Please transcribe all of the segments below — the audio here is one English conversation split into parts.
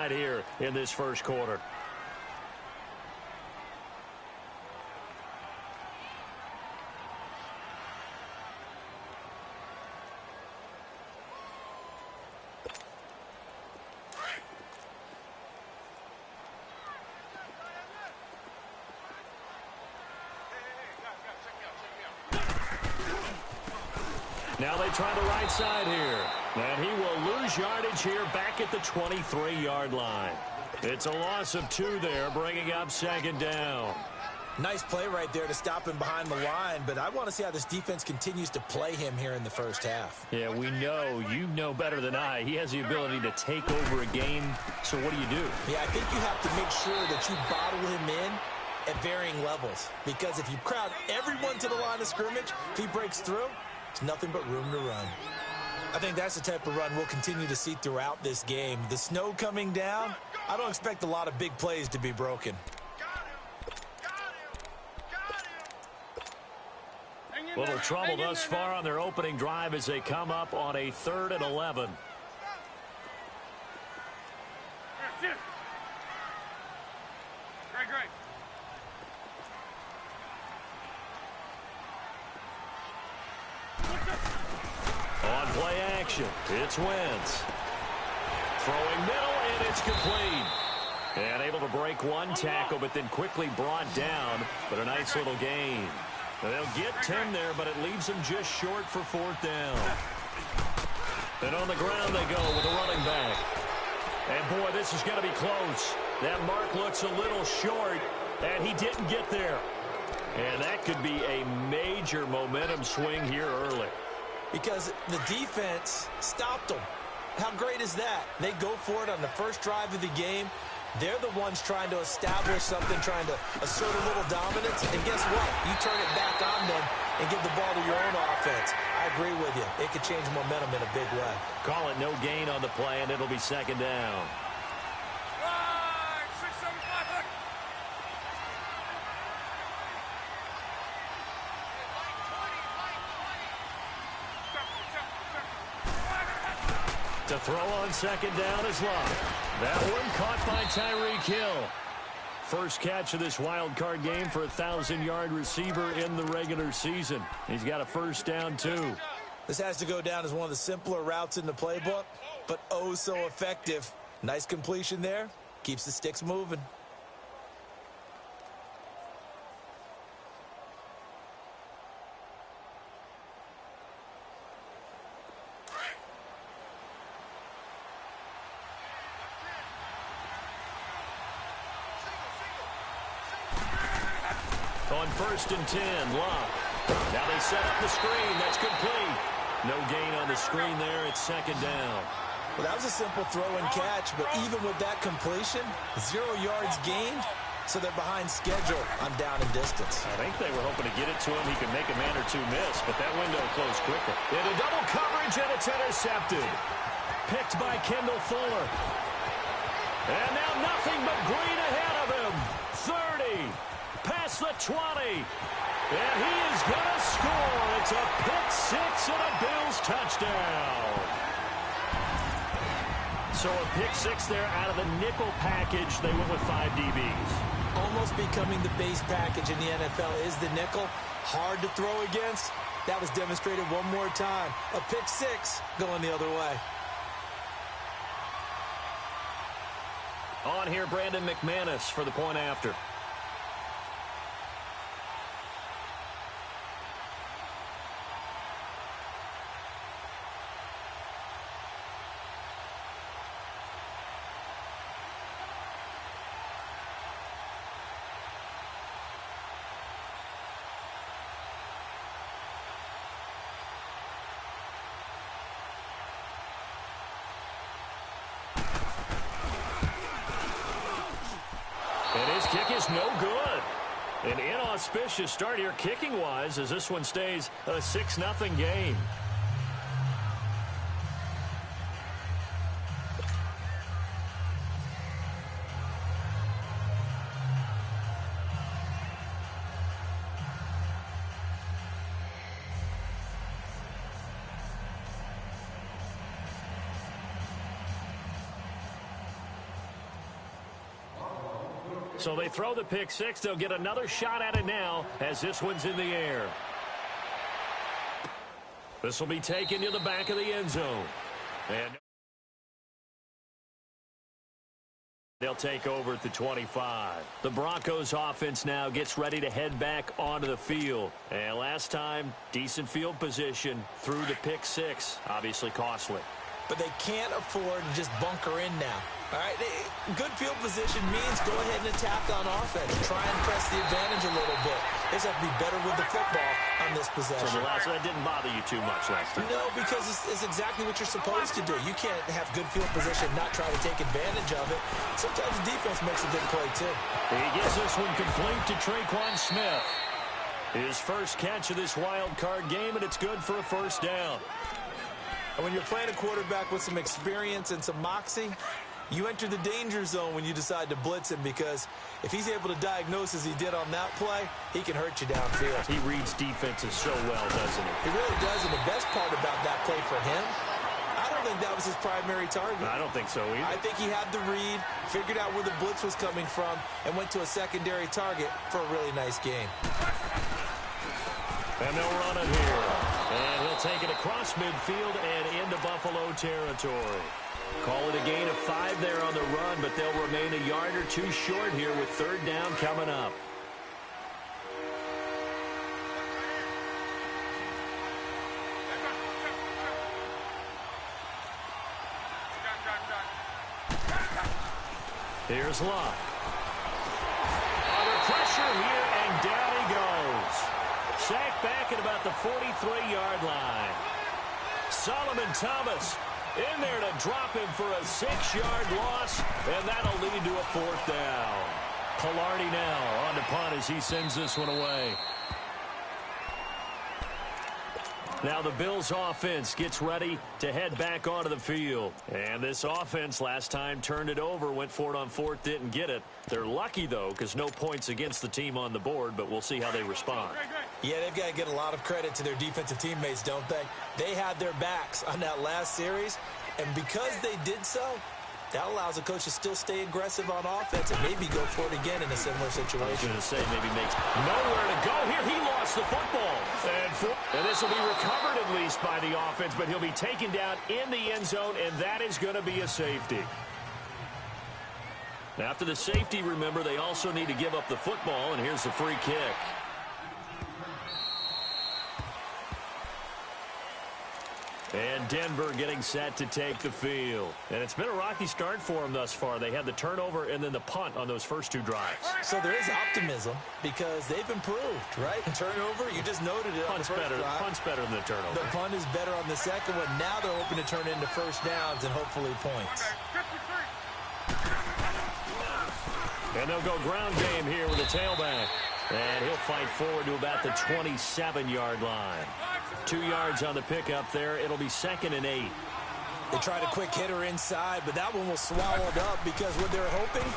side here in this first quarter. Now they try the right side here. And he will lose yardage here back at the 23-yard line. It's a loss of 2 there, bringing up second down. Nice play right there to stop him behind the line, but I want to see how this defense continues to play him here in the first half. Yeah, we know, you know better than I, he has the ability to take over a game. So what do you do? Yeah, I think you have to make sure that you bottle him in at varying levels. Because if you crowd everyone to the line of scrimmage, if he breaks through, it's nothing but room to run. I think that's the type of run we'll continue to see throughout this game. The snow coming down, I don't expect a lot of big plays to be broken. Little trouble thus far on their opening drive as they come up on a 3rd and 11. Great. On play action, it's Wentz. Throwing middle, and it's complete. And able to break one tackle, but then quickly brought down. But a nice little gain. They'll get 10 there, but it leaves them just short for 4th down. And on the ground they go with a running back. And, boy, this is going to be close. That mark looks a little short, and he didn't get there. And that could be a major momentum swing here early. Because the defense stopped them. How great is that? They go for it on the first drive of the game. They're the ones trying to establish something, trying to assert a little dominance. And guess what? You turn it back on them and give the ball to your own offense. I agree with you. It could change momentum in a big way. Call it no gain on the play, and it'll be second down. To throw on second down is Love. That one caught by Tyreek Hill. First catch of this wild card game for a 1,000-yard receiver in the regular season. He's got a first down, too. This has to go down as one of the simpler routes in the playbook, but oh so effective. Nice completion there. Keeps the sticks moving. On 1st and 10, Love. Now they set up the screen. That's complete. No gain on the screen there. It's second down. Well, that was a simple throw and catch, but even with that completion, 0 yards gained, so they're behind schedule on down and distance. I think they were hoping to get it to him. He could make a man or two miss, but that window closed quickly. Into double coverage, and it's intercepted. Picked by Kendall Fuller. And now nothing but green ahead of him. 30. Past the 20. And he is going to score. It's a pick-6 and a Bills touchdown. So a pick-6 there out of the nickel package. They went with 5 DBs. Almost becoming the base package in the NFL is the nickel. Hard to throw against. That was demonstrated one more time. A pick-6 going the other way. On here, Brandon McManus for the point after. And his kick is no good. An inauspicious start here kicking-wise as this one stays a 6-0 game. So they throw the pick six. They'll get another shot at it now as this one's in the air. This will be taken to the back of the end zone. And they'll take over at the 25. The Broncos offense now gets ready to head back onto the field. And last time, decent field position through the pick six. Obviously costly. But they can't afford to just bunker in now. All right, good field position means go ahead and attack on offense. Try and press the advantage a little bit. They just have to be better with the football on this possession. So that didn't bother you too much last time? No, because it's exactly what you're supposed to do. You can't have good field position and not try to take advantage of it. Sometimes the defense makes a good play, too. He gets this one complete to Traquan Smith. His first catch of this wild card game, and it's good for a first down. And when you're playing a quarterback with some experience and some moxie, you enter the danger zone when you decide to blitz him, because if he's able to diagnose as he did on that play, he can hurt you downfield. He reads defenses so well, doesn't he? He really does, and the best part about that play for him, I don't think that was his primary target. I don't think so either. I think he had the read, figured out where the blitz was coming from, and went to a secondary target for a really nice game. And they'll run it here. And he'll take it across midfield and into Buffalo territory. Call it a gain of 5 there on the run, but they'll remain a yard or two short here with third down coming up. Here's Love. Under pressure here, and down he goes. Sacked back at about the 43-yard line. Solomon Thomas in there to drop him for a 6-yard loss, and that'll lead to a fourth down. Pilardi now on the punt as he sends this one away. Now the Bills offense gets ready to head back onto the field. And this offense last time turned it over, went for it on fourth, didn't get it. They're lucky, though, because no points against the team on the board, but we'll see how they respond. Yeah, they've got to get a lot of credit to their defensive teammates, don't they? They had their backs on that last series, and because they did so, that allows the coach to still stay aggressive on offense and maybe go for it again in a similar situation. I was going to say maybe makes nowhere to go here. He lost the football. And this will be recovered at least by the offense, but he'll be taken down in the end zone, and that is going to be a safety. Now, after the safety, remember, they also need to give up the football, and here's the free kick. And Denver getting set to take the field. And it's been a rocky start for them thus far. They had the turnover and then the punt on those first 2 drives. So there is optimism because they've improved, right? Turnover, you just noted it. Punt's better than the turnover. The punt is better on the second one. Now they're hoping to turn into first downs and hopefully points. And they'll go ground game here with the tailback. And he'll fight forward to about the 27-yard line. 2 yards on the pickup there. It'll be 2nd and 8. They tried a quick hitter inside, but that one was swallowed up because what they're hoping,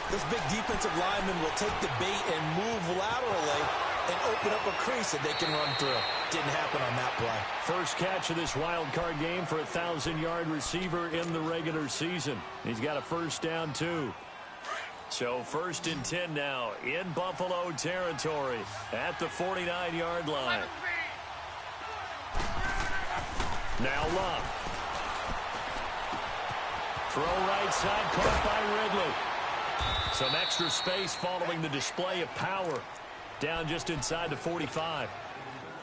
this big defensive lineman will take the bait and move laterally and open up a crease that they can run through. Didn't happen on that play. First catch of this wild card game for a 1,000-yard receiver in the regular season. He's got a first down, too. So 1st and 10 now in Buffalo territory at the 49-yard line. Now Love. Throw right side, caught by Ridley. Some extra space following the display of power. Down just inside the 45.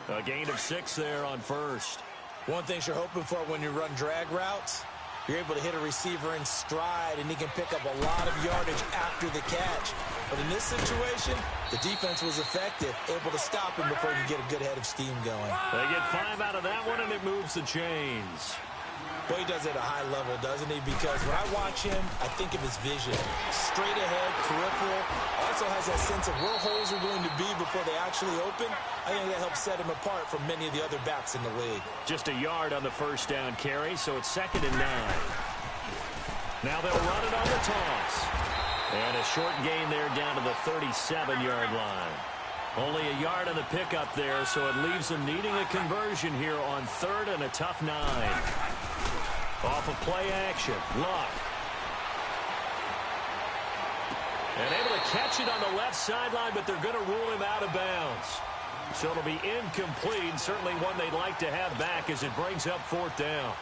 A gain of 6 there on first. One thing you're hoping for when you run drag routes, you're able to hit a receiver in stride, and he can pick up a lot of yardage after the catch. But in this situation, the defense was effective, able to stop him before he could get a good head of steam going. They get 5 out of that one, and it moves the chains. Boy, he does it at a high level, doesn't he? Because when I watch him, I think of his vision. Straight ahead, peripheral. Also has that sense of where holes are going to be before they actually open. I think that helps set him apart from many of the other backs in the league. Just a yard on the first down carry, so it's 2nd and 9. Now they'll run it on the toss. And a short gain there down to the 37-yard line. Only a yard on the pickup there, so it leaves them needing a conversion here on 3rd and a tough 9. Off of play action, Luck. And able to catch it on the left sideline, but they're going to rule him out of bounds. So it'll be incomplete, certainly one they'd like to have back as it brings up 4th down.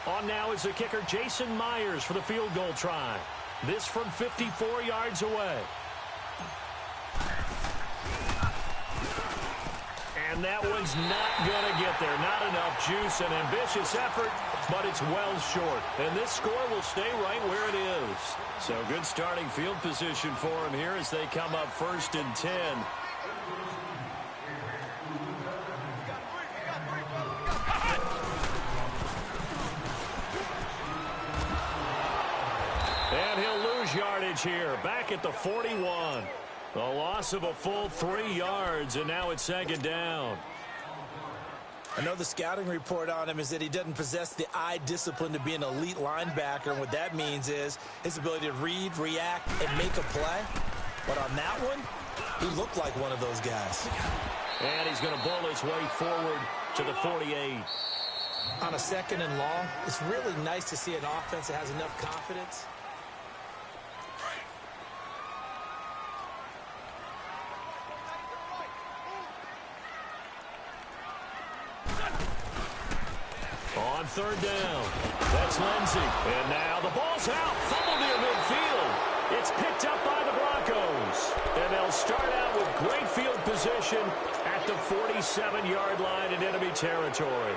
On now is the kicker, Jason Myers, for the field goal try. This from 54 yards away. And that one's not going to get there. Not enough juice. An ambitious effort, but it's well short. And this score will stay right where it is. So good starting field position for them here as they come up 1st and 10. And he'll lose yardage here. Back at the 41. A loss of a full 3 yards, and now it's 2nd down. I know the scouting report on him is that he doesn't possess the eye discipline to be an elite linebacker. And what that means is his ability to read, react, and make a play. But on that one, he looked like one of those guys. And he's going to bull his way forward to the 48. On a 2nd and long, it's really nice to see an offense that has enough confidence. On 3rd down, that's Lindsey. And now the ball's out. Fumble near midfield. It's picked up by the Broncos. And they'll start out with great field position at the 47-yard line in enemy territory.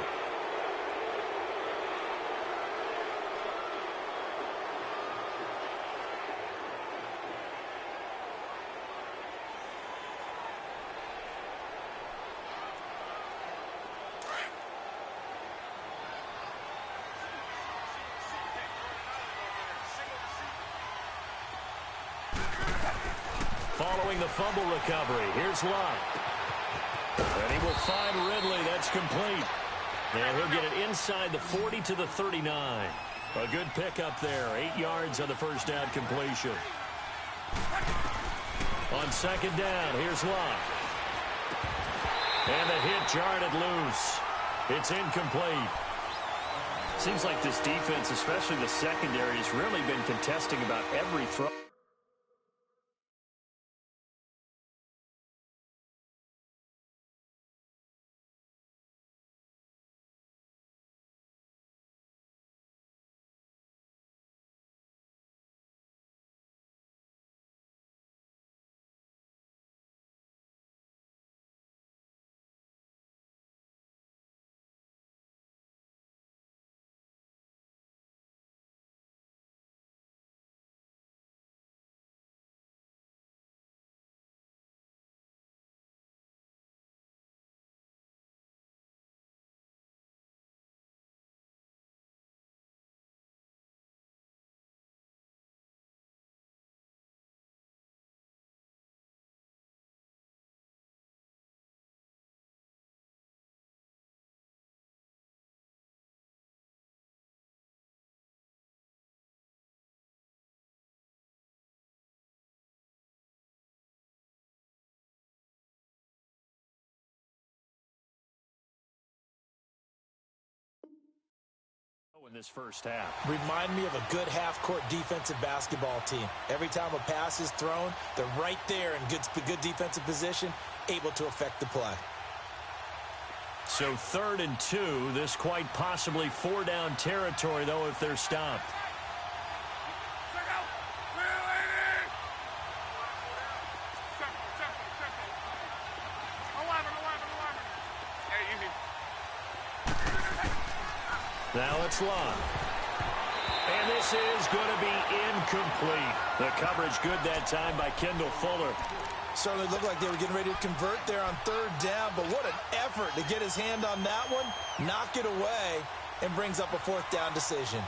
Following the fumble recovery, here's Lott. And he will find Ridley. That's complete. And he'll get it inside the 40 to the 39. A good pickup there. 8 yards on the first down completion. On 2nd down, here's Lott. And the hit jarred it loose. It's incomplete. Seems like this defense, especially the secondary, has really been contesting about every throw. In this first half. Remind me of a good half-court defensive basketball team. Every time a pass is thrown, they're right there in good defensive position, able to affect the play. So 3rd and 2, this quite possibly 4-down territory, though, if they're stopped. Now it's Lott. And this is going to be incomplete. The coverage good that time by Kendall Fuller. Certainly looked like they were getting ready to convert there on 3rd down, but what an effort to get his hand on that one, knock it away, and brings up a 4th down decision.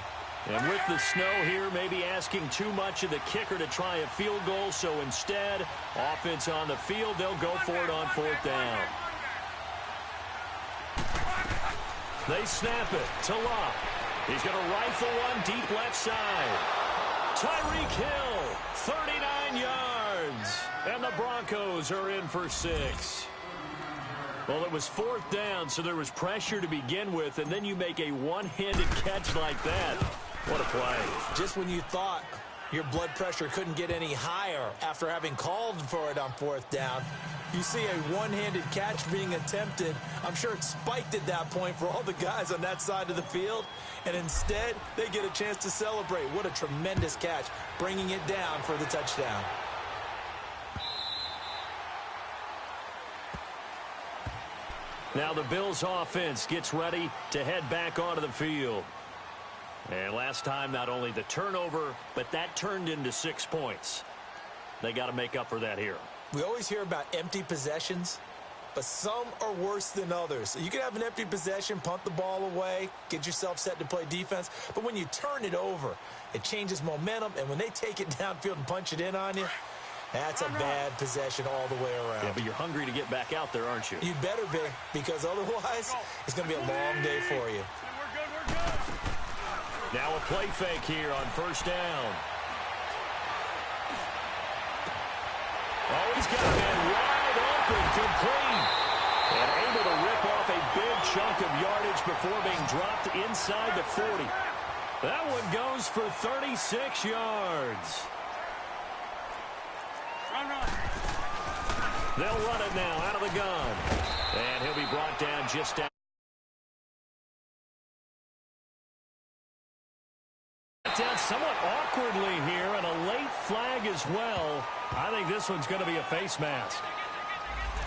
And with the snow here, maybe asking too much of the kicker to try a field goal, so instead, offense on the field, they'll go for it on 4th down. They snap it to Lott. He's going to rifle one deep left side. Tyreek Hill, 39 yards. And the Broncos are in for 6. Well, it was 4th down, so there was pressure to begin with, and then you make a one-handed catch like that. What a play. Just when you thought your blood pressure couldn't get any higher after having called for it on 4th down, you see a one-handed catch being attempted. I'm sure it spiked at that point for all the guys on that side of the field, and instead they get a chance to celebrate. What a tremendous catch, bringing it down for the touchdown. Now the Bills offense gets ready to head back onto the field. And last time, not only the turnover, but that turned into 6 points. They got to make up for that here. We always hear about empty possessions, but some are worse than others. You can have an empty possession, punt the ball away, get yourself set to play defense, but when you turn it over, it changes momentum, and when they take it downfield and punch it in on you, that's a bad possession all the way around. Yeah, but you're hungry to get back out there, aren't you? You better be, because otherwise it's going to be a long day for you. Now a play fake here on 1st down. Oh, he's got a man wide open, complete. And able to rip off a big chunk of yardage before being dropped inside the 40. That one goes for 36 yards. They'll run it now out of the gun. And he'll be brought down just down. Down somewhat awkwardly here, and a late flag as well. I think this one's going to be a face mask.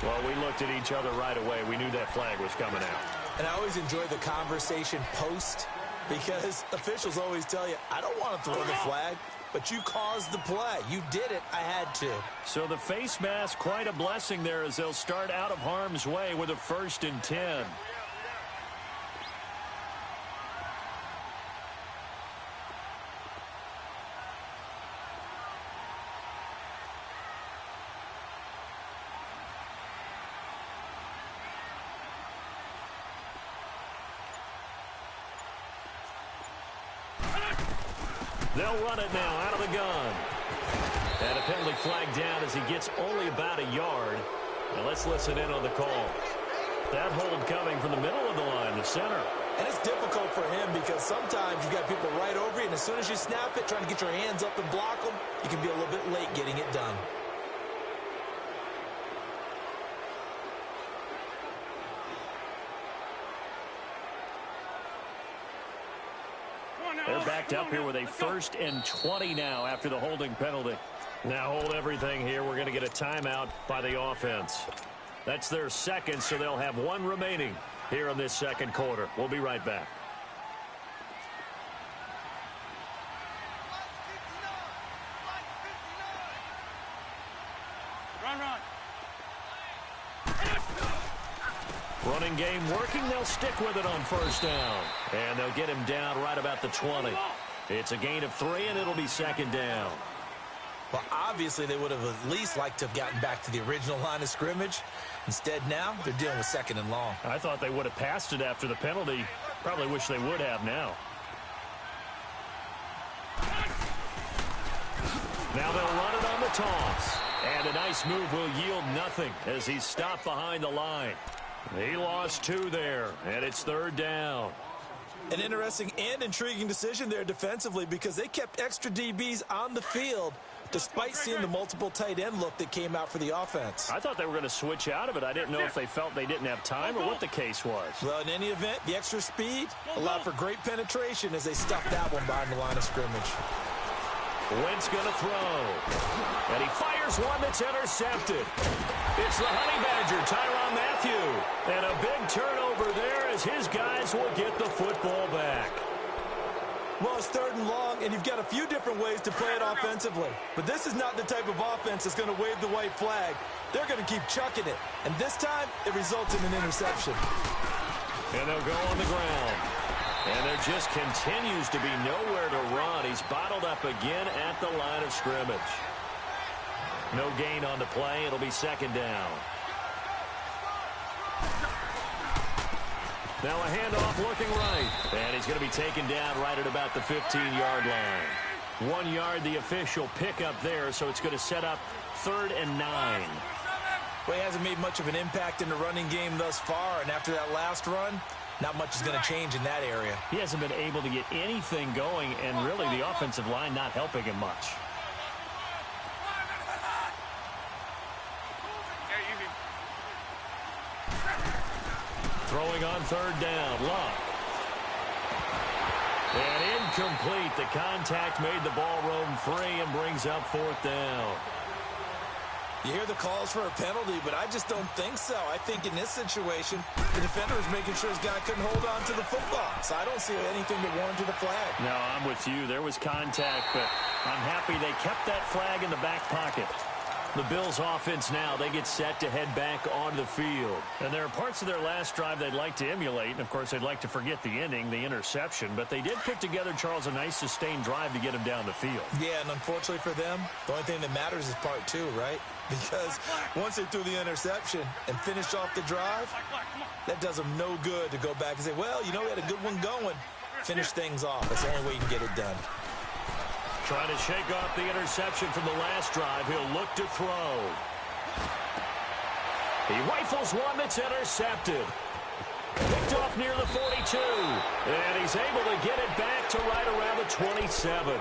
Well, we looked at each other right away. We knew that flag was coming out. And I always enjoy the conversation post, because officials always tell you, I don't want to throw the flag, but you caused the play. You did it. I had to. So the face mask, quite a blessing there as they'll start out of harm's way with a 1st and 10. They'll run it now out of the gun. And a penalty flag down as he gets only about a yard. Now let's listen in on the call. That hold coming from the middle of the line, the center. And it's difficult for him because sometimes you've got people right over you, and as soon as you snap it, trying to get your hands up and block them, you can be a little bit late getting it done. They're backed up here with a 1st and 20 now after the holding penalty. Now hold everything here. We're going to get a timeout by the offense. That's their 2nd, so they'll have 1 remaining here in this 2nd quarter. We'll be right back. Running game working. They'll stick with it on 1st down. And they'll get him down right about the 20. It's a gain of 3, and it'll be 2nd down. Well, obviously, they would have at least liked to have gotten back to the original line of scrimmage. Instead, now they're dealing with 2nd and long. I thought they would have passed it after the penalty. Probably wish they would have now. Now they'll run it on the toss. And a nice move will yield nothing as he's stopped behind the line. He lost 2 there, and it's 3rd down. An interesting and intriguing decision there defensively because they kept extra DBs on the field despite seeing the multiple tight end look that came out for the offense. I thought they were going to switch out of it. I didn't know if they felt they didn't have time or what the case was. Well, in any event, the extra speed allowed for great penetration as they stuffed that one behind the line of scrimmage. Wentz going to throw. And he fires one that's intercepted. It's the Honey Badger, Tyrann Mathieu. And a big turnover there as his guys will get the football back. Well, it's 3rd and long, and you've got a few different ways to play it offensively. But this is not the type of offense that's going to wave the white flag. They're going to keep chucking it. And this time, it results in an interception. And they'll go on the ground. And there just continues to be nowhere to run. He's bottled up again at the line of scrimmage. No gain on the play. It'll be 2nd down. Now a handoff looking right. And he's going to be taken down right at about the 15-yard line. 1 yard, the official pickup there, so it's going to set up 3rd and 9. Well, he hasn't made much of an impact in the running game thus far, and after that last run, not much is going to change in that area. He hasn't been able to get anything going, and really the offensive line not helping him much. Throwing on third down, Luck. And incomplete. The contact made the ball roam free and brings up fourth down. You hear the calls for a penalty, but I just don't think so. I think in this situation, the defender was making sure his guy couldn't hold on to the football. So I don't see anything that warranted a flag. No, I'm with you. There was contact, but I'm happy they kept that flag in the back pocket. The Bills offense now, they get set to head back onto the field. And there are parts of their last drive they'd like to emulate. And, of course, they'd like to forget the inning, the interception. But they did put together, Charles, a nice sustained drive to get him down the field. Yeah, and unfortunately for them, the only thing that matters is part two, right? Because once they threw the interception and finished off the drive, that does them no good to go back and say, well, you know, we had a good one going. Finish things off. That's the only way you can get it done. Trying to shake off the interception from the last drive. He'll look to throw. He rifles one that's intercepted. Picked off near the 42. And he's able to get it back to right around the 27.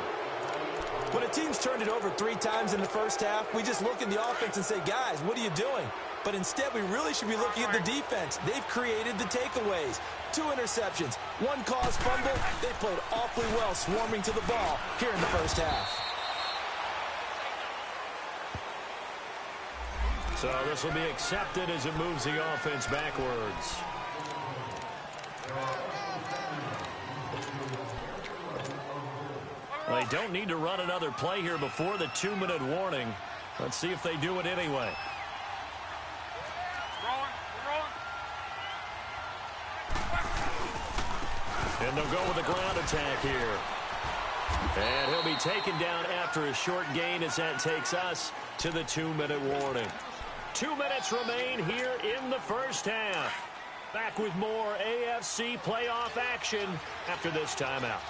When a team's turned it over 3 times in the first half, we just look at the offense and say, guys, what are you doing? But instead, we really should be looking at the defense. They've created the takeaways. 2 interceptions, 1 caused fumble. They played awfully well swarming to the ball here in the first half. So this will be accepted as it moves the offense backwards. They don't need to run another play here before the 2-minute warning. Let's see if they do it anyway. And they'll go with a ground attack here. And he'll be taken down after a short gain as that takes us to the 2-minute warning. 2 minutes remain here in the first half. Back with more AFC playoff action after this timeout.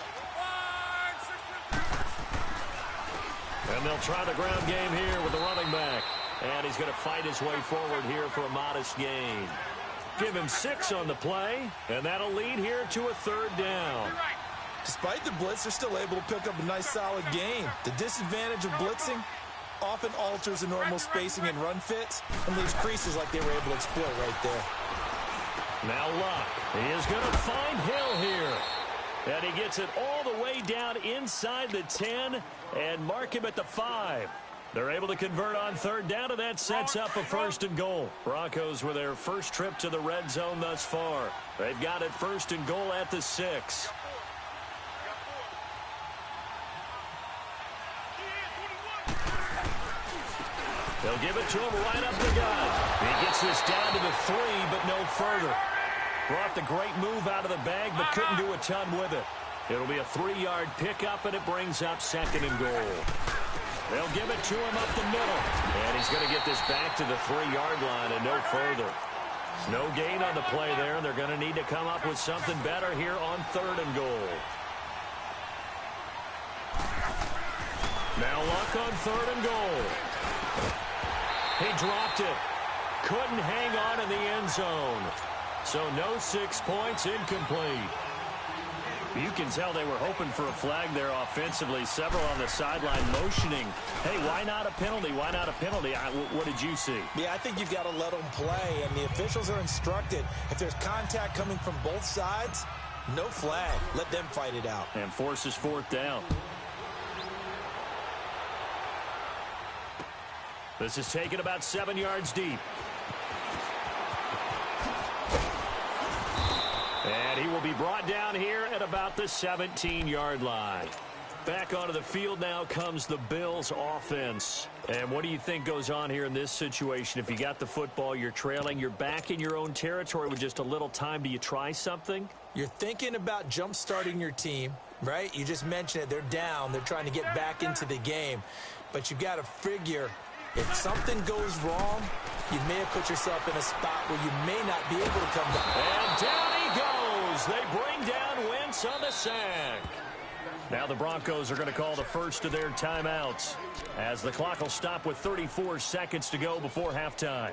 And they'll try the ground game here with the running back. And he's going to fight his way forward here for a modest gain. Give him 6 on the play, and that'll lead here to a 3rd down. Despite the blitz, they're still able to pick up a nice, solid gain. The disadvantage of blitzing often alters the normal spacing and run fits and leaves creases like they were able to exploit right there. Now Luck, he is going to find Hill here. And he gets it all the way down inside the 10 and mark him at the 5. They're able to convert on 3rd down, and that sets up a 1st and goal. Broncos with their first trip to the red zone thus far. They've got it 1st and goal at the 6. They'll give it to him right up the gut. He gets this down to the 3, but no further. Brought the great move out of the bag, but couldn't do a ton with it. It'll be a 3-yard pickup, and it brings up 2nd and goal. They'll give it to him up the middle. And he's going to get this back to the 3-yard line and no further. No gain on the play there, and they're going to need to come up with something better here on 3rd and goal. Now Luck on 3rd and goal. He dropped it. Couldn't hang on in the end zone. So no 6 points, incomplete. You can tell they were hoping for a flag there offensively. Several on the sideline motioning. Hey, why not a penalty? Why not a penalty? What did you see? Yeah, I think you've got to let them play, and the officials are instructed. If there's contact coming from both sides, no flag. Let them fight it out. And forces 4th down. This is taken about 7 yards deep. And he will be brought down here at about the 17-yard line. Back onto the field now comes the Bills offense. And what do you think goes on here in this situation? If you got the football, you're trailing, you're back in your own territory with just a little time. Do you try something? You're thinking about jump-starting your team, right? You just mentioned it. They're down. They're trying to get back into the game. But you've got to figure if something goes wrong, you may have put yourself in a spot where you may not be able to come back. And down he goes. They bring down Wentz on the sack. Now the Broncos are going to call the first of their timeouts as the clock will stop with 34 seconds to go before halftime.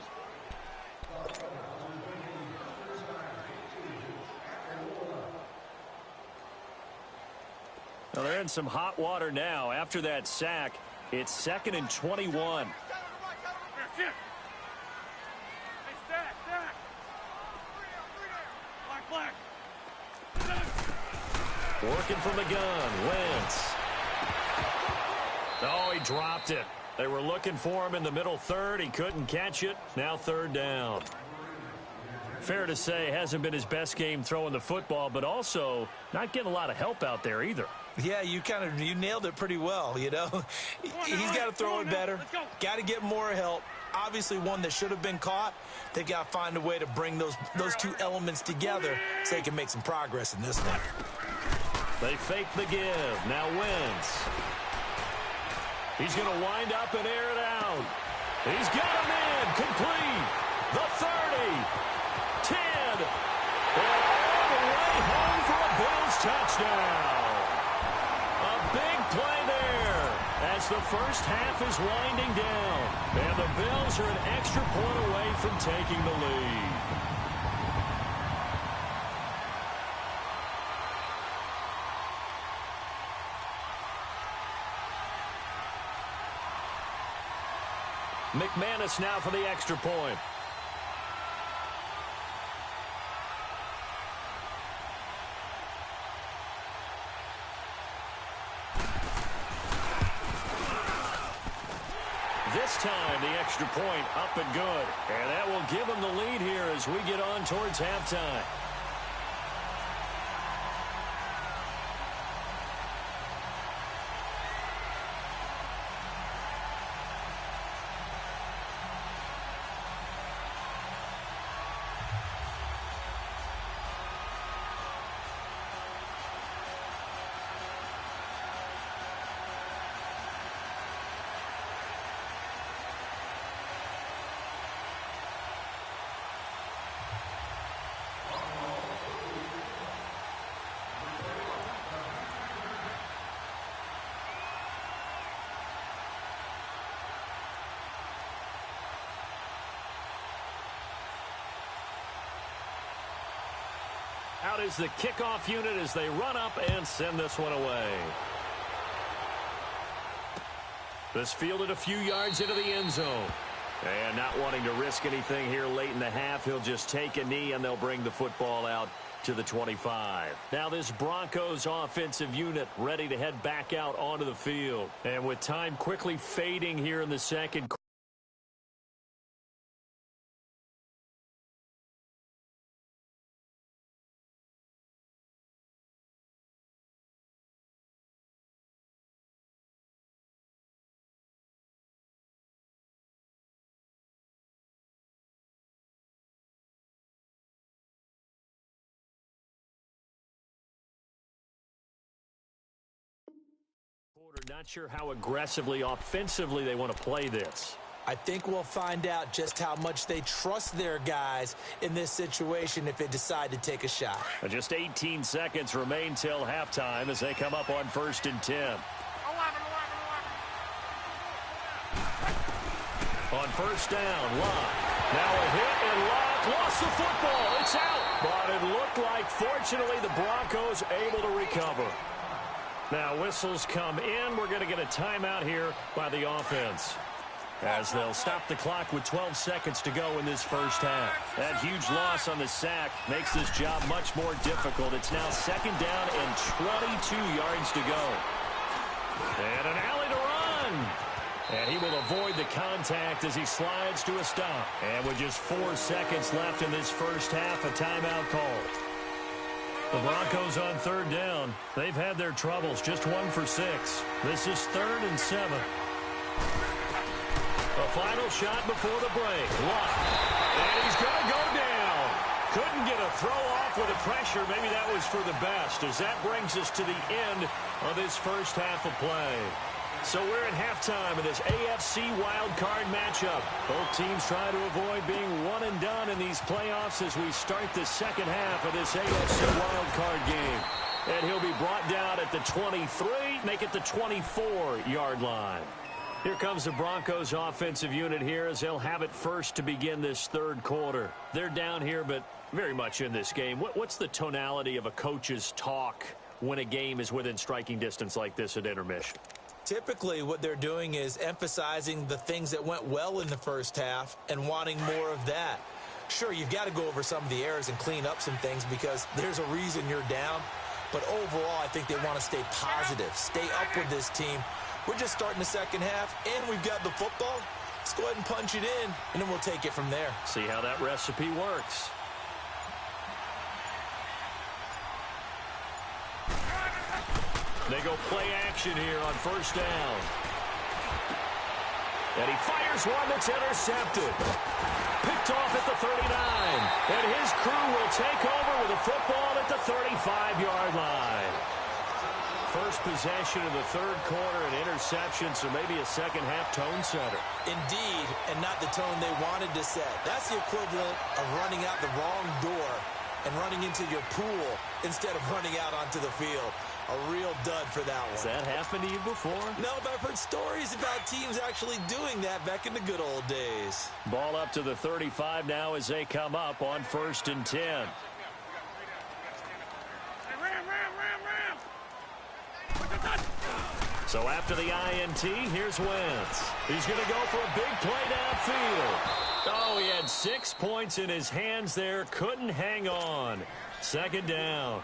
Well, they're in some hot water now. After that sack, it's 2nd and 21. Working from the gun, Wentz. Oh, he dropped it. They were looking for him in the middle third. He couldn't catch it. Now 3rd down. Fair to say, hasn't been his best game throwing the football, but also not getting a lot of help out there either. Yeah, you nailed it pretty well, you know. He's got to throw it better. Got to get more help. Obviously one that should have been caught. They got to find a way to bring those two elements together so they can make some progress in this one. They fake the give. Now Wentz. He's going to wind up and air it out. He's got him in. Complete. The 30. 10. And all the way home for a Bills touchdown. A big play there as the first half is winding down. And the Bills are an extra point away from taking the lead. McManus now for the extra point. This time, the extra point up and good. And that will give them the lead here as we get on towards halftime. Out is the kickoff unit as they run up and send this one away. This fielded a few yards into the end zone. And not wanting to risk anything here late in the half, he'll just take a knee and they'll bring the football out to the 25. Now this Broncos offensive unit ready to head back out onto the field. And with time quickly fading here in the second quarter. Not sure how aggressively, offensively they want to play this. I think we'll find out just how much they trust their guys in this situation if they decide to take a shot. Just 18 seconds remain till halftime as they come up on 1st and 10. On 1st down, Locke. Now a hit, and Locke lost the football. It's out. But it looked like, fortunately, the Broncos able to recover. Now whistles come in. We're going to get a timeout here by the offense, as they'll stop the clock with 12 seconds to go in this first half. That huge loss on the sack makes this job much more difficult. It's now 2nd down and 22 yards to go. And an alley to run. And he will avoid the contact as he slides to a stop. And with just 4 seconds left in this first half, a timeout call. The Broncos on 3rd down. They've had their troubles, just 1 for 6. This is 3rd and 7. A final shot before the break. Locke. And he's going to go down. Couldn't get a throw off with the pressure. Maybe that was for the best, as that brings us to the end of this first half of play. So we're at halftime in this AFC wildcard matchup. Both teams try to avoid being one and done in these playoffs as we start the second half of this AFC wildcard game. And he'll be brought down at the 23, make it the 24-yard line. Here comes the Broncos offensive unit here as they'll have it first to begin this 3rd quarter. They're down here, but very much in this game. What's the tonality of a coach's talk when a game is within striking distance like this at intermission? Typically, what they're doing is emphasizing the things that went well in the first half and wanting more of that. Sure, you've got to go over some of the errors and clean up some things because there's a reason you're down. But overall, I think they want to stay positive, stay up with this team. We're just starting the second half, and we've got the football. Let's go ahead and punch it in, and then we'll take it from there. See how that recipe works. They go play action here on first down. And he fires one that's intercepted. Picked off at the 39. And his crew will take over with a football at the 35-yard line. First possession of the third quarter, an interception, so maybe a second-half tone setter. Indeed, and not the tone they wanted to set. That's the equivalent of running out the wrong door and running into your pool instead of running out onto the field. A real dud for that one. Has that happened to you before? No, but I've heard stories about teams actually doing that back in the good old days. Ball up to the 35 now as they come up on 1st and 10. So after the INT, here's Wentz. He's going to go for a big play downfield. Oh, he had 6 points in his hands there. Couldn't hang on. Second down.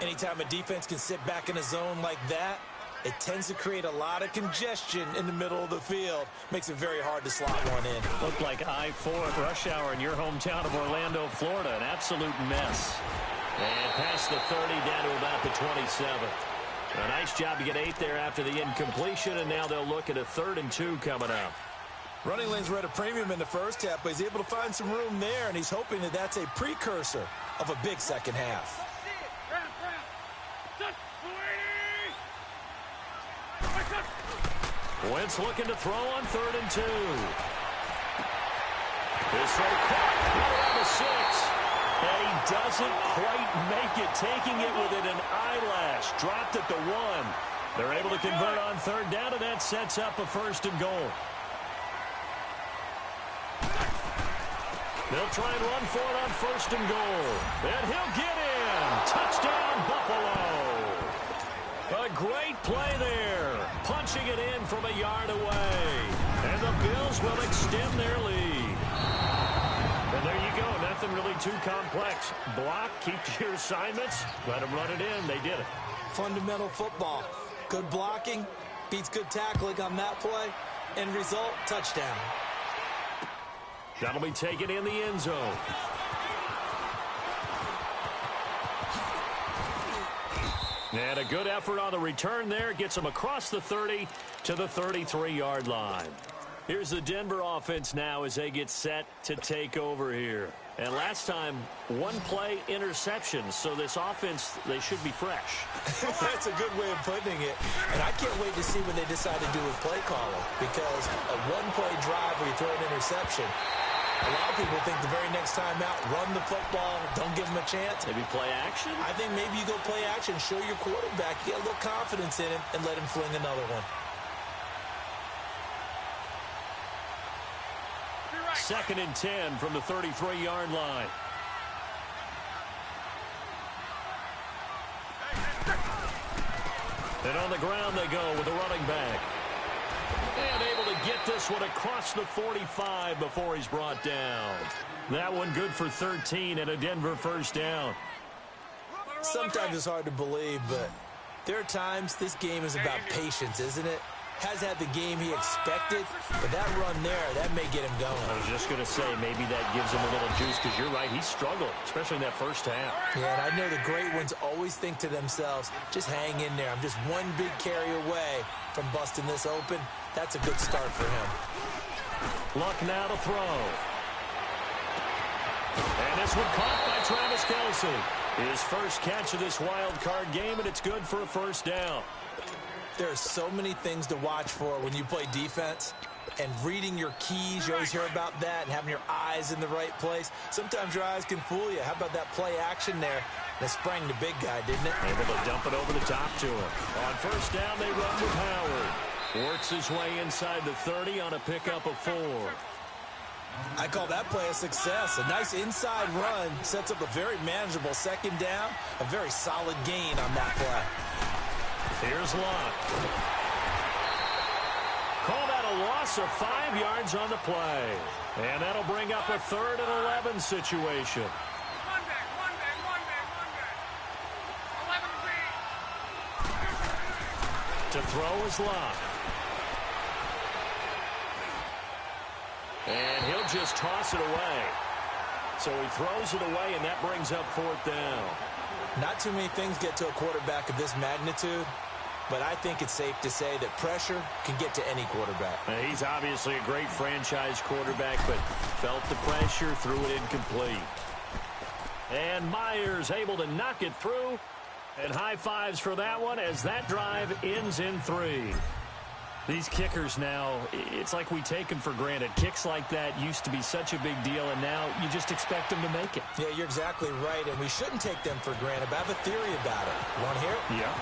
Anytime a defense can sit back in a zone like that, it tends to create a lot of congestion in the middle of the field. Makes it very hard to slot one in. Looked like I-4 at rush hour in your hometown of Orlando, Florida. An absolute mess. And past the 30 down to about the 27. A nice job to get 8 there after the incompletion, and now they'll look at a 3rd and 2 coming up. Running lanes were at a premium in the first half, but he's able to find some room there, and he's hoping that that's a precursor of a big second half. Wentz looking to throw on 3rd and 2. His throw caught around the 6. And he doesn't quite make it, taking it within an eyelash. Dropped at the 1. They're able to convert on 3rd down, and that sets up a 1st and goal. They'll try and run for it on 1st and goal. And he'll get in. Touchdown, Buffalo. A great play there. Punching it in from a yard away. And the Bills will extend their lead. And there you go. Nothing really too complex. Block, keep to your assignments, let them run it in. They did it. Fundamental football. Good blocking, beats good tackling on that play. End result, touchdown. That'll be taken in the end zone. And a good effort on the return there. Gets them across the 30 to the 33-yard line. Here's the Denver offense now as they get set to take over here. And last time, one play interception. So this offense, they should be fresh. That's a good way of putting it. And I can't wait to see what they decide to do with play calling. Because a one-play drive where you throw an interception, a lot of people think the very next time out, run the football, don't give them a chance. Maybe play action? I think maybe you go play action, show your quarterback, get a little confidence in him, and let him fling another one. 2nd and 10 from the 33-yard line. And on the ground they go with the running back. And able to get this one across the 45 before he's brought down. That one good for 13 and a Denver 1st down. Sometimes it's hard to believe, but there are times this game is about patience, isn't it? Has had the game he expected, but that run there, that may get him going. I was just going to say, maybe that gives him a little juice, because you're right, he struggled, especially in that first half. Yeah, and I know the great ones always think to themselves, just hang in there. I'm just one big carry away from busting this open. That's a good start for him. Luck now to throw. And this one caught by Travis Kelce. His first catch of this wild card game, and it's good for a 1st down. There are so many things to watch for when you play defense. And reading your keys, you always hear about that, and having your eyes in the right place. Sometimes your eyes can fool you. How about that play action there? That sprang the big guy, didn't it? Able to dump it over the top to him. On 1st down, they run with Howard. Works his way inside the 30 on a pickup of 4. I call that play a success. A nice inside run sets up a very manageable second down. A very solid gain on that play. Here's Locke. Call that a loss of 5 yards on the play. And that'll bring up a 3rd and 11 situation. One back. 11 To throw is Locke. And he'll just toss it away. So he throws it away, and that brings up 4th down. Not too many things get to a quarterback of this magnitude, but I think it's safe to say that pressure can get to any quarterback. Now, he's obviously a great franchise quarterback, but felt the pressure, threw it incomplete. And Myers able to knock it through. And high fives for that one as that drive ends in 3. These kickers now, it's like we take them for granted. Kicks like that used to be such a big deal, and now you just expect them to make it. Yeah, you're exactly right, and we shouldn't take them for granted. But I have a theory about it. You want to hear it? Yeah.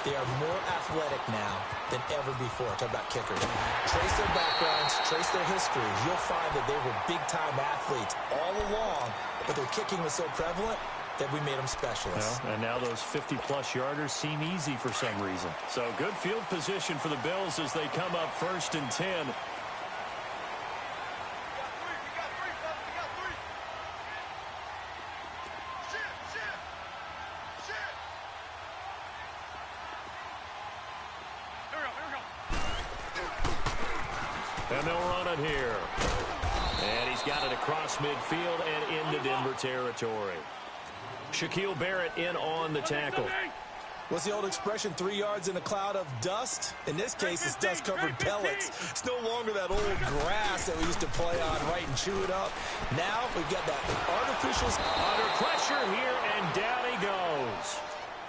They are more athletic now than ever before. Talk about kickers. Trace their backgrounds, trace their histories. You'll find that they were big-time athletes all along, but their kicking was so prevalent that we made them specialists. Well, and now those 50-plus yarders seem easy for some reason. So good field position for the Bills as they come up 1st and 10. And they'll run it here. And he's got it across midfield and into Denver territory. Shaquille Barrett in on the tackle. What's the old expression, 3 yards in a cloud of dust? In this case, it's dust-covered pellets. It's no longer that old grass that we used to play on, right, and chew it up. Now we've got that artificial... Under pressure here, and down he goes.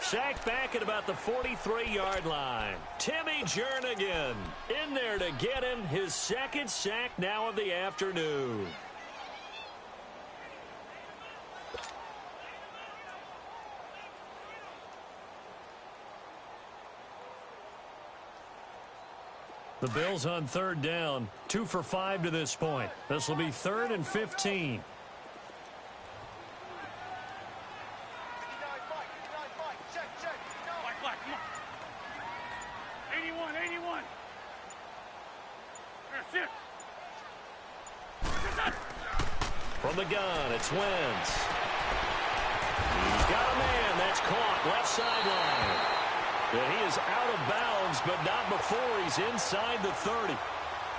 Sacked back at about the 43-yard line. Timmy Jernigan in there to get him his 2nd sack now of the afternoon. The Bills on 3rd down, 2 for 5 to this point. This will be 3rd and 15. From the gun, it's Wentz. He's got a man. That's caught. Left sideline. And he is out of bounds, but not before he's inside the 30.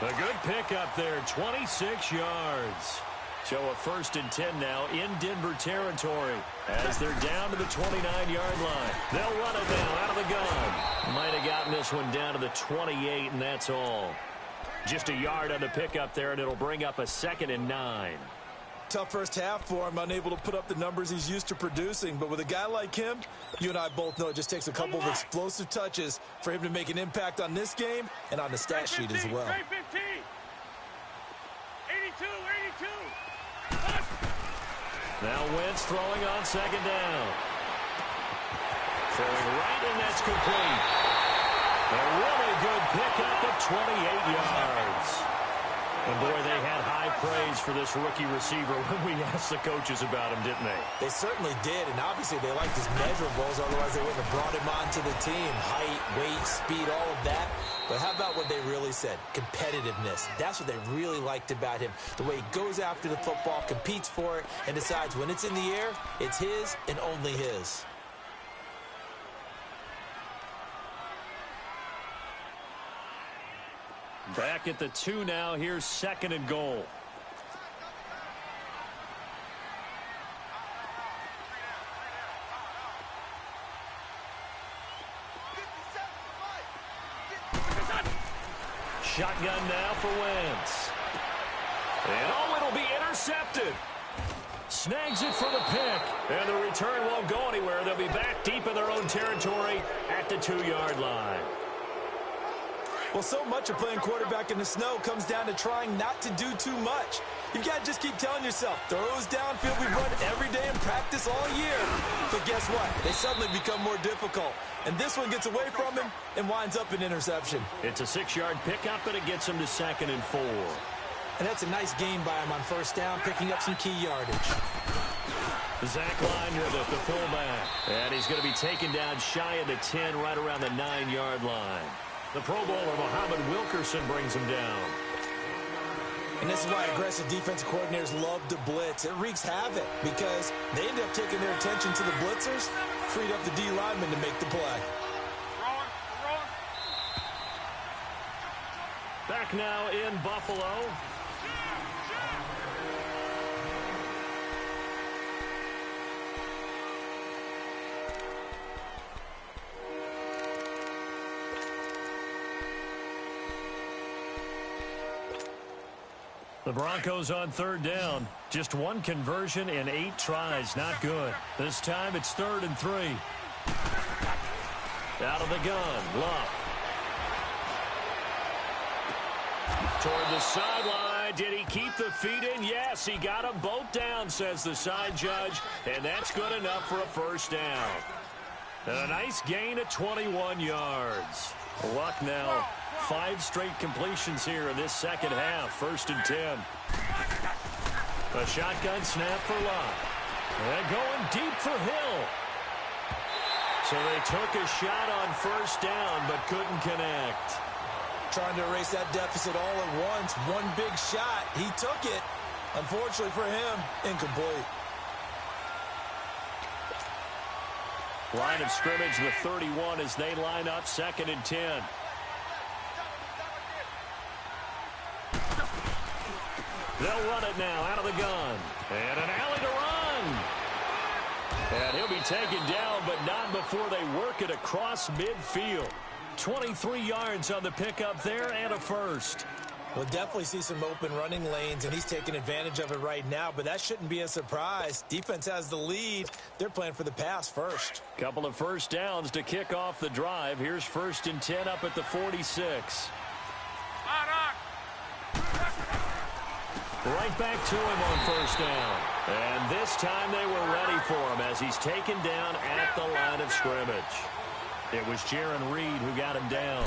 A good pickup there, 26 yards. So a 1st and 10 now in Denver territory as they're down to the 29-yard line. They'll run it now out of the gun. Might have gotten this one down to the 28, and that's all. Just a yard on the pickup there, and it'll bring up a 2nd and 9. Tough first half for him, unable to put up the numbers he's used to producing. But with a guy like him, you and I both know it just takes a couple of explosive touches for him to make an impact on this game and on the stat sheet as well. 82, 82. Now Wentz throwing on 2nd down. Throwing right, and that's complete. A really good pickup of 28 yards. And, boy, they had high praise for this rookie receiver when we asked the coaches about him, didn't they? They certainly did, and obviously they liked his measurables, otherwise they wouldn't have brought him onto the team. Height, weight, speed, all of that. But how about what they really said? Competitiveness. That's what they really liked about him. The way he goes after the football, competes for it, and decides when it's in the air, it's his and only his. Back at the 2 now. Here's 2nd and goal. Shotgun now for Wentz. And it'll be intercepted. Snags it for the pick. And the return won't go anywhere. They'll be back deep in their own territory at the 2-yard line. Well, so much of playing quarterback in the snow comes down to trying not to do too much. You've got to just keep telling yourself, throws downfield we've run every day in practice all year. But guess what? They suddenly become more difficult. And this one gets away from him and winds up an interception. It's a 6-yard pickup, and it gets him to 2nd and 4. And that's a nice gain by him on first down, picking up some key yardage. Zach Line with it, the fullback. And he's going to be taken down shy of the 10, right around the 9-yard line. The Pro Bowler, Muhammad Wilkerson, brings him down. And this is why aggressive defensive coordinators love to blitz. It wreaks havoc because they end up taking their attention to the blitzers, freed up the D lineman to make the play. Back now in Buffalo. The Broncos on third down. Just one conversion in 8 tries. Not good. This time it's 3rd and 3. Out of the gun. Luck. Toward the sideline. Did he keep the feet in? Yes, he got them both down, says the side judge. And that's good enough for a first down. And a nice gain of 21 yards. Luck now. 5 straight completions here in this second half. 1st and 10. A shotgun snap for Luck. And going deep for Hill. So they took a shot on first down but couldn't connect. Trying to erase that deficit all at once. One big shot. He took it. Unfortunately for him, incomplete. Line of scrimmage, the 31 as they line up 2nd and 10. They'll run it now out of the gun. And an alley to run. And he'll be taken down, but not before they work it across midfield. 23 yards on the pickup there and a first. We'll definitely see some open running lanes, and he's taking advantage of it right now, but that shouldn't be a surprise. Defense has the lead. They're playing for the pass first. Couple of first downs to kick off the drive. Here's 1st and 10 up at the 46. Right back to him on first down. And this time they were ready for him as he's taken down at the line of scrimmage. It was Jaron Reed who got him down.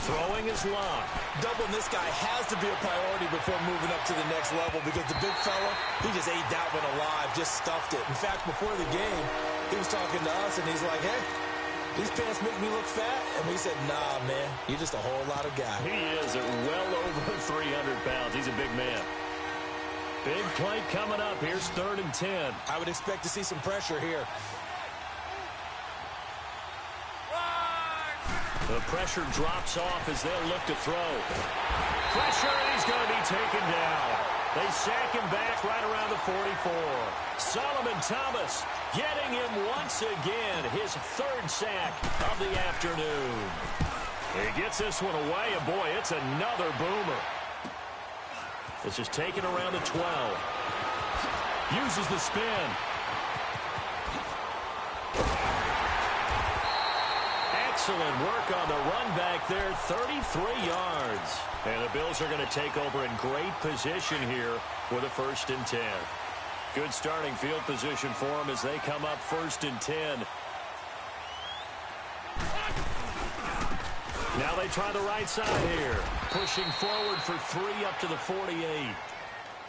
Throwing his Luck. Doubling this guy has to be a priority before moving up to the next level because the big fella, he just ate that one alive, just stuffed it. In fact, before the game, he was talking to us, and he's like, hey, these pants make me look fat. And we said, nah, man, you're just a whole lot of guy. He is at well over 300 pounds. He's a big man. Big play coming up. Here's 3rd and 10. I would expect to see some pressure here. The pressure drops off as they'll look to throw. Pressure, and he's going to be taken down. They sack him back right around the 44. Solomon Thomas getting him once again. His 3rd sack of the afternoon. He gets this one away, and boy, it's another boomer. This is taken around the 12. Uses the spin. Excellent work on the run back there, 33 yards. And the Bills are going to take over in great position here with a 1st and 10. Good starting field position for them as they come up 1st and 10. Now they try the right side here. Pushing forward for 3 up to the 48.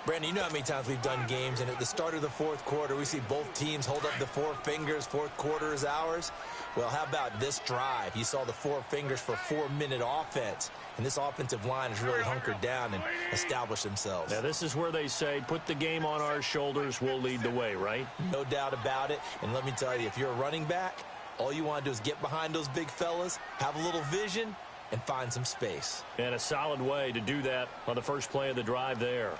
Brandon, you know how many times we've done games, and at the start of the 4th quarter, we see both teams hold up the 4 fingers, 4th quarter is ours. Well, how about this drive? You saw the 4 fingers for 4-minute offense, and this offensive line has really hunkered down and established themselves. Now, this is where they say, put the game on our shoulders, we'll lead the way, right? No doubt about it, and let me tell you, if you're a running back, all you want to do is get behind those big fellas, have a little vision, and find some space. And a solid way to do that on the first play of the drive there.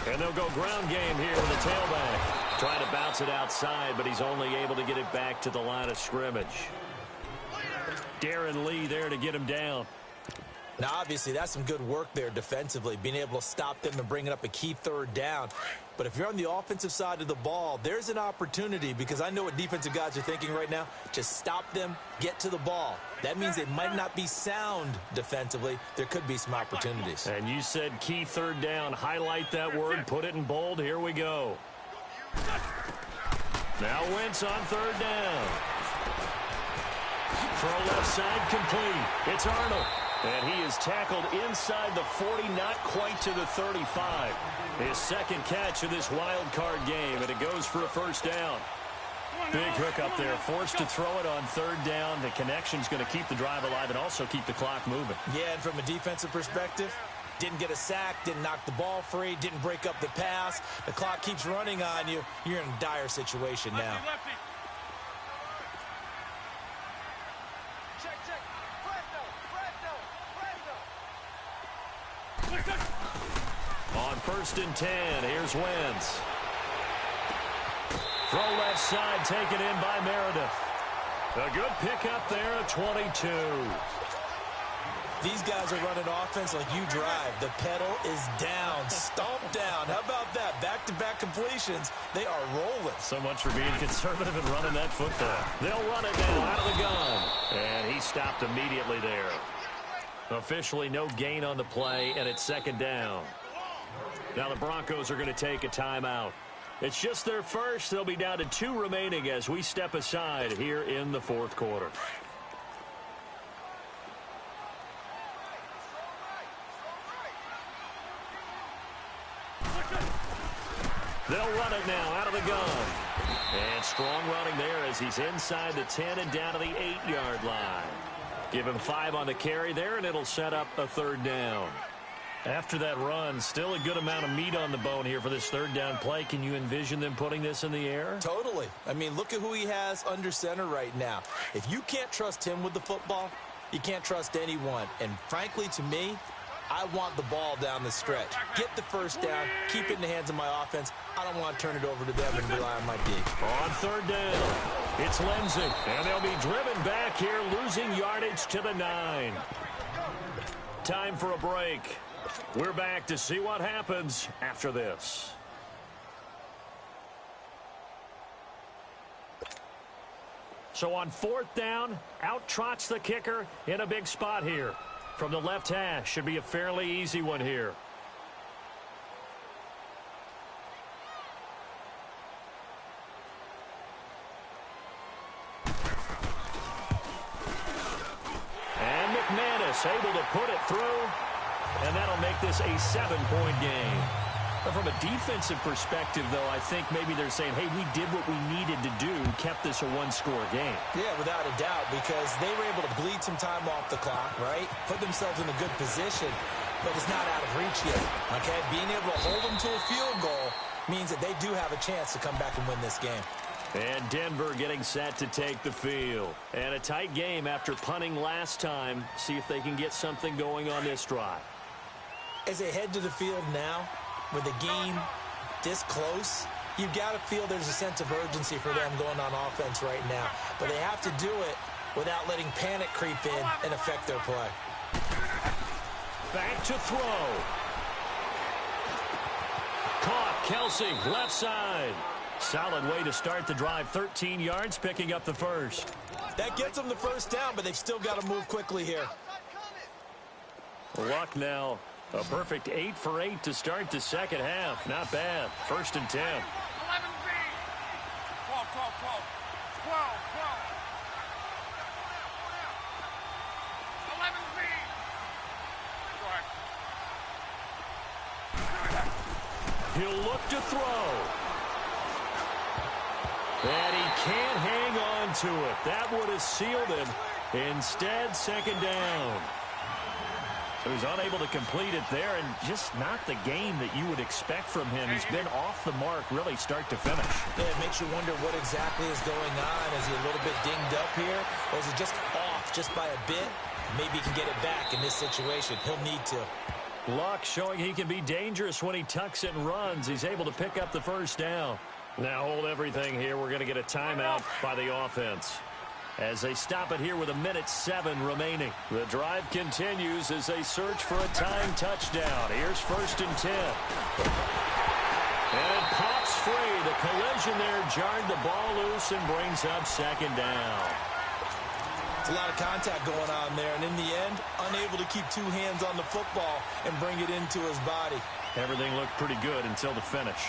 And they'll go ground game here with the tailback. Trying to bounce it outside, but he's only able to get it back to the line of scrimmage. Darren Lee there to get him down. Now, obviously, that's some good work there defensively, being able to stop them and bringing up a key 3rd down. But if you're on the offensive side of the ball, there's an opportunity because I know what defensive guys are thinking right now. Just stop them, get to the ball. That means they might not be sound defensively. There could be some opportunities. And you said key 3rd down. Highlight that word, put it in bold. Here we go. Now Wentz on 3rd down. Throw left side complete. It's Arnold. And he is tackled inside the 40, not quite to the 35. His second catch of this wild card game, and it goes for a first down. Big hook up there, forced to throw it on third down. The connection's going to keep the drive alive and also keep the clock moving. Yeah, and from a defensive perspective, didn't get a sack, didn't knock the ball free, didn't break up the pass. The clock keeps running on you. You're in a dire situation now. On 1st and 10, here's Wentz. Throw left side, taken in by Meredith. A good pickup there at 22. These guys are running offense like you drive. The pedal is down, stomp down. How about that? Back-to-back completions. They are rolling. So much for being conservative and running that football. They'll run it now out of the gun. And he stopped immediately there. Officially no gain on the play, and it's second down. Now the Broncos are going to take a timeout. It's just their first. They'll be down to 2 remaining as we step aside here in the fourth quarter. They'll run it now out of the gun. And strong running there as he's inside the 10 and down to the 8-yard line. Give him 5 on the carry there, and it'll set up a third down. After that run, still a good amount of meat on the bone here for this third down play. Can you envision them putting this in the air? Totally. I mean, look at who he has under center right now. If you can't trust him with the football, you can't trust anyone. And frankly, to me, I want the ball down the stretch. Get the first down, keep it in the hands of my offense. I don't want to turn it over to them and rely on my D. On third down, it's Lindsey. And they'll be driven back here, losing yardage to the 9. Time for a break. We're back to see what happens after this. So on 4th down, out trots the kicker in a big spot here. From the left hash, should be a fairly easy one here. And McManus able to put it through. And that'll make this a 7-point game. But from a defensive perspective, though, I think maybe they're saying, hey, we did what we needed to do, kept this a 1-score game. Yeah, without a doubt, because they were able to bleed some time off the clock, right? Put themselves in a good position, but it's not out of reach yet, okay? Being able to hold them to a field goal means that they do have a chance to come back and win this game. And Denver getting set to take the field. And a tight game after punting last time. See if they can get something going on this drive. As they head to the field now, with the game this close, you've got to feel there's a sense of urgency for them going on offense right now. But they have to do it without letting panic creep in and affect their play. Back to throw. Caught, Kelsey, left side. Solid way to start the drive. 13 yards, picking up the first. That gets them the first down, but they've still got to move quickly here. Luck now. A perfect 8 for 8 to start the second half. Not bad. 1st and 10. 11 B. 12, 12, 12. 12, 12. 11 B. Go ahead. He'll look to throw. And he can't hang on to it. That would have sealed him. Instead, second down. So he's unable to complete it there, and just not the game that you would expect from him. He's been off the mark really start to finish. Yeah, it makes you wonder what exactly is going on. Is he a little bit dinged up here, or is he just off just by a bit? Maybe he can get it back in this situation. He'll need to. Luck showing he can be dangerous when he tucks it and runs. He's able to pick up the first down. Now hold everything here. We're going to get a timeout by the offense as they stop it here with 1:07 remaining. The drive continues as they search for a tying touchdown. Here's 1st and 10. And it pops free. The collision there jarred the ball loose and brings up second down. It's a lot of contact going on there, and in the end, unable to keep 2 hands on the football and bring it into his body. Everything looked pretty good until the finish.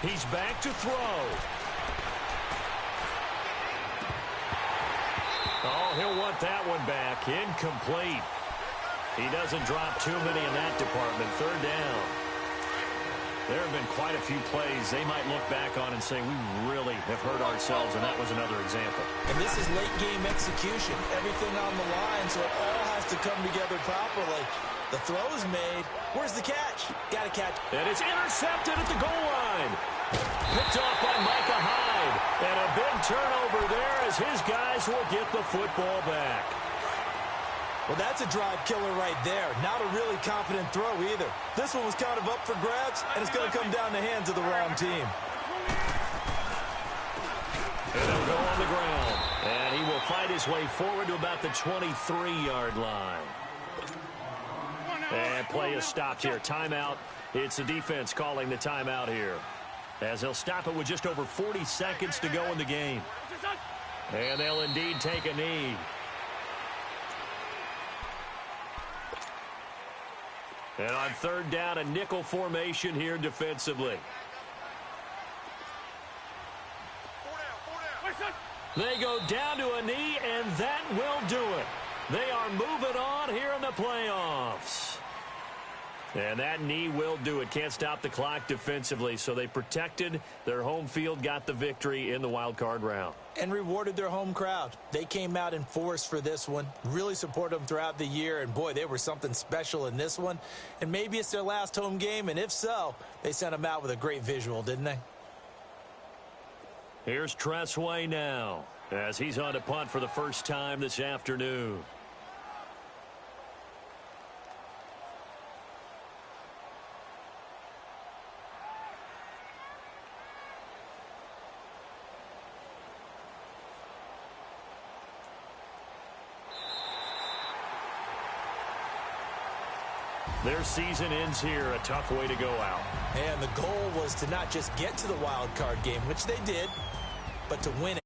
He's back to throw. Oh, he'll want that one back. Incomplete. He doesn't drop too many in that department. Third down. There have been quite a few plays they might look back on and say, we really have hurt ourselves, and that was another example. And this is late-game execution. Everything on the line, so it all has to come together properly. The throw's made. Where's the catch? Got to catch. And it's intercepted at the goal line. Picked off by Micah Hyde. And a big turnover there as his guys will get the football back. Well, that's a drive killer right there. Not a really confident throw either. This one was kind of up for grabs, and it's going to come down the hands of the wrong team. And they'll go on the ground. And he will fight his way forward to about the 23-yard line. And play is stopped here. Timeout. It's the defense calling the timeout here, as they'll stop it with just over 40 seconds to go in the game. And they'll indeed take a knee. And on third down, a nickel formation here defensively. They go down to a knee, and that will do it. They are moving on here in the playoffs. And that knee will do it. Can't stop the clock defensively, so they protected their home field, got the victory in the wild card round. And rewarded their home crowd. They came out in force for this one, really supported them throughout the year, and boy, they were something special in this one. And maybe it's their last home game, and if so, they sent them out with a great visual, didn't they? Here's Tressway now, as he's on to punt for the first time this afternoon. Their season ends here, a tough way to go out. And the goal was to not just get to the wild card game, which they did, but to win it.